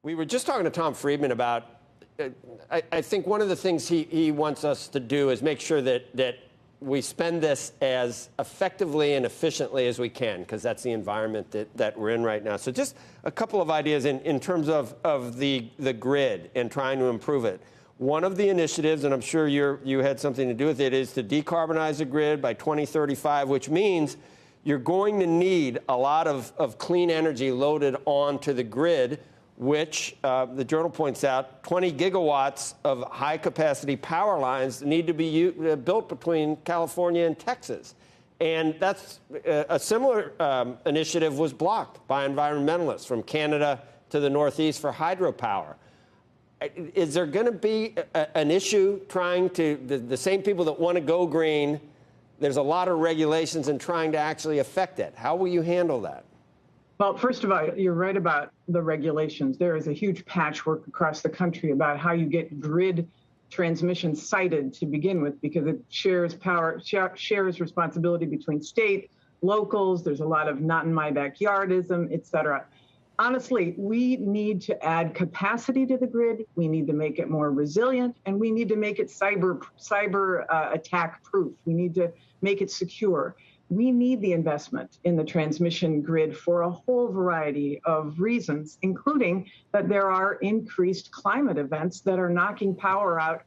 We were just talking to Tom Friedman about, I think one of the things he wants us to do is make sure that we spend this as effectively and efficiently as we can, because that's the environment that we're in right now. So just a couple of ideas in terms of the grid and trying to improve it. One of the initiatives, and I'm sure you had something to do with it, is to decarbonize the grid by 2035, which means you're going to need a lot of clean energy loaded onto the grid, which the Journal points out 20 gigawatts of high-capacity power lines need to be built between California and Texas. And that's a similar initiative was blocked by environmentalists from Canada to the Northeast for hydropower. Is there going to be an issue trying to, the same people that want to go green, there's a lot of regulations in trying to actually affect it. How will you handle that? Well, first of all, you're right about the regulations. There is a huge patchwork across the country about how you get grid transmission sited to begin with, because it shares shares responsibility between state, locals. There's a lot of not in my backyardism, et cetera. Honestly, we need to add capacity to the grid. We need to make it more resilient, and we need to make it cyber attack proof. We need to make it secure. We need the investment in the transmission grid for a whole variety of reasons, including that there are increased climate events that are knocking power out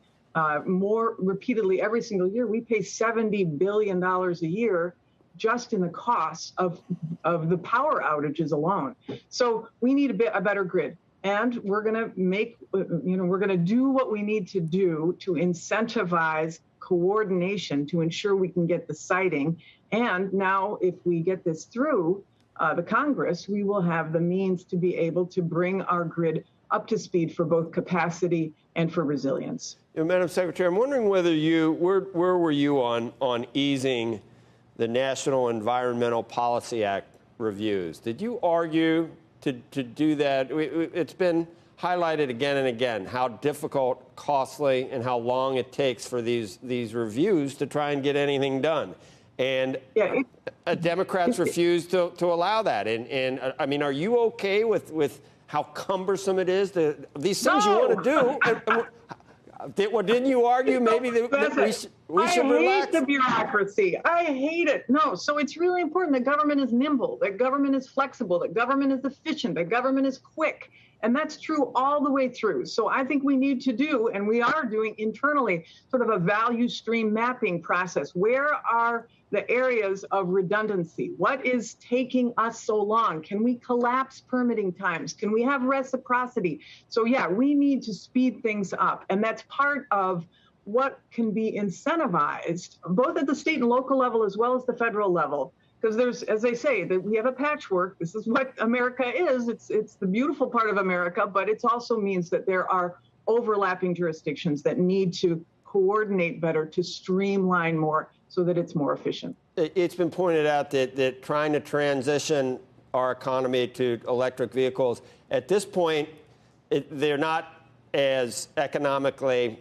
more repeatedly every single year. We pay $70 billion a year just in the costs of the power outages alone. So we need a better grid. And we're going to we're going to do what we need to do to incentivize coordination to ensure we can get the siting. And now, if we get this through the Congress, we will have the means to be able to bring our grid up to speed for both capacity and for resilience. Madam Secretary, I'm wondering whether where were you on easing the National Environmental Policy Act reviews? Did you argue to do that? It's been highlighted again and again how difficult, costly, and how long it takes for these reviews to try and get anything done. And Democrats refuse to allow that. And I mean, are you okay with how cumbersome it is? These things you want to do. Didn't you argue maybe that we should relax? I hate the bureaucracy. I hate it. No, so it's really important that government is nimble, that government is flexible, that government is efficient, that government is quick. And that's true all the way through. So I think we need to do, and we are doing internally, sort of a value stream mapping process. Where are the areas of redundancy? What is taking us so long? Can we collapse permitting times? Can we have reciprocity? So yeah, we need to speed things up. And that's part of what can be incentivized, both at the state and local level as well as the federal level. Because there's, as I say, that we have a patchwork. This is what America is. It's the beautiful part of America, but it also means that there are overlapping jurisdictions that need to coordinate better to streamline more so that it's more efficient. It's been pointed out that trying to transition our economy to electric vehicles, at this point, they're not as economically,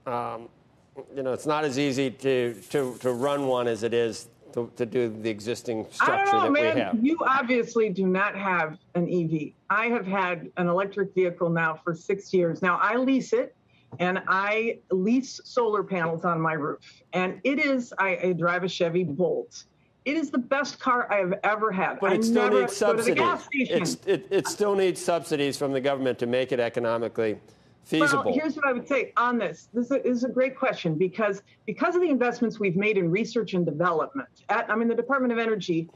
it's not as easy to run one as it is to do the existing structure that we have. You obviously do not have an EV. I have had an electric vehicle now for 6 years. Now, I lease it, and I lease solar panels on my roof. And it is, I drive a Chevy Bolt. It is the best car I have ever had. But it still needs subsidies. It still needs subsidies from the government to make it economically feasible. Well, here's what I would say on this. This is a great question because of the investments we've made in research and development. The Department of Energy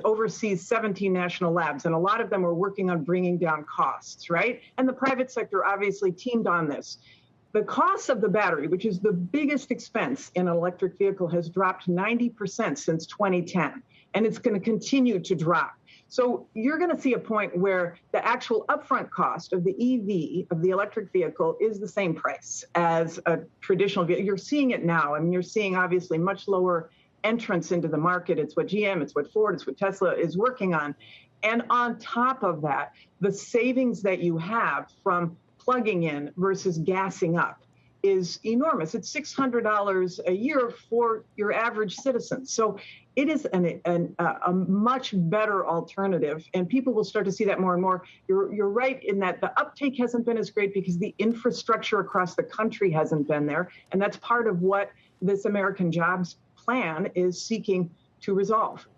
oversees 17 national labs, and a lot of them are working on bringing down costs, right? And the private sector obviously teamed on this. The cost of the battery, which is the biggest expense in an electric vehicle, has dropped 90% since 2010, and it's going to continue to drop. So you're going to see a point where the actual upfront cost of the EV, of the electric vehicle, is the same price as a traditional vehicle. You're seeing it now. I mean, you're seeing obviously much lower entrance into the market. It's what GM, it's what Ford, it's what Tesla is working on. And on top of that, the savings that you have from plugging in versus gassing up is enormous. It's $600 a year for your average citizen. So it is a much better alternative, and people will start to see that more and more. You're right in that the uptake hasn't been as great because the infrastructure across the country hasn't been there, and that's part of what this American Jobs Plan is seeking to resolve.